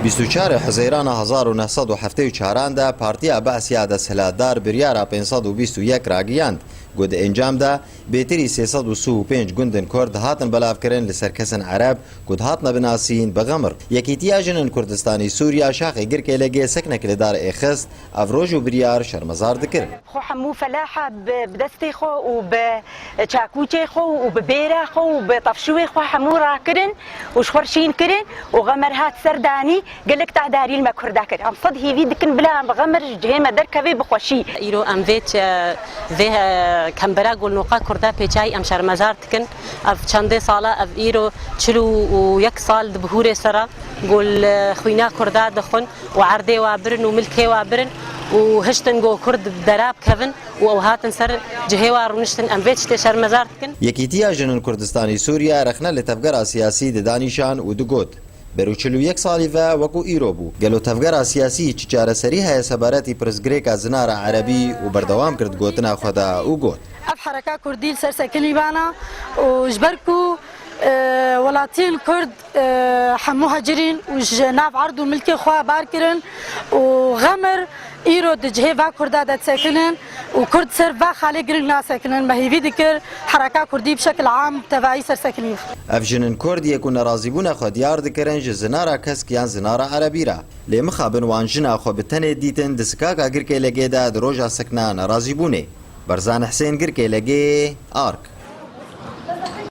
24 حزیران 1974 دا پارتیا باسیا دەسەلاتدار بریارە 521 راگەیاند گود ئەنجامدا بێتری 335 گوندن کورد هاتن بەلافکردن لەسەر کەسن عەرەب گود هاتنە بناسین بەغەمر یەکێتیا ژنن کوردستانی سووریا شاخی گرکێ لەگێ سەکنێک لەدار ئێخست ئەڤڕۆژ و بریار شەرمەزار دکرد خۆ هەموو فەلاحە بدەستی خۆ و بە چاکوچێ خۆ و بە بێرە خۆ و بە تەفشوێ خۆ هەموو ڕاکردن و شخۆرشین کردن و غەمەر هات سەردانی گەلک تعداری لمە کووردا کرد ئەم سەد هیوی دکن بلا بەغەمر جهێمە دەرکەوێ بخۆشی ئیرۆ ئەم vêt vê kembera gulnoqa Kurda pêçayî em şermezar dikin ev çendê sala ev îro 41 sal di bihûrê sera gul xwîna Kurda dixwin û erdê wa birin û milkê wa birin û hiştin got Kurd derab kevin û ew hatin ser cihê wa rûniştin em vê tiştê şermezar dikin. یەکێتیا ژنن کوردستانی سووریا رەخنە لە تەفگەرا سیاسی ددانیشان و دگوت بەرو 41 ساڵی vê وەکو ئیرۆ بوو گەلو تەفگەرا سیاسی چ چارەسەری هەیە سەبارەتی پرسگرێکا زنارە عەرەبی و بەردەوام کرد گوتنا خۆدا و گوت اف حركه كردي سرسكني بانا وجبركو ولاتين كرد حمو هجرين وجناف عرض وملكي خوا باركرن وغمر ايرو دجهي با كردا دات ساكنن وكرد سر با خالي جرين ناس ساكنن ما هي ذكر حركه كردي بشكل عام تبعي سرسكني افجنن كرد يكون راضيبون خو ديار دكرن زنارا كسكيان زنارا عربيرا لمخابن وانجنا خو بتنه ديتن دسكاكا گركي لگيدا دروجا سكنان راضيبونه برزان حسين گركي لگي آرك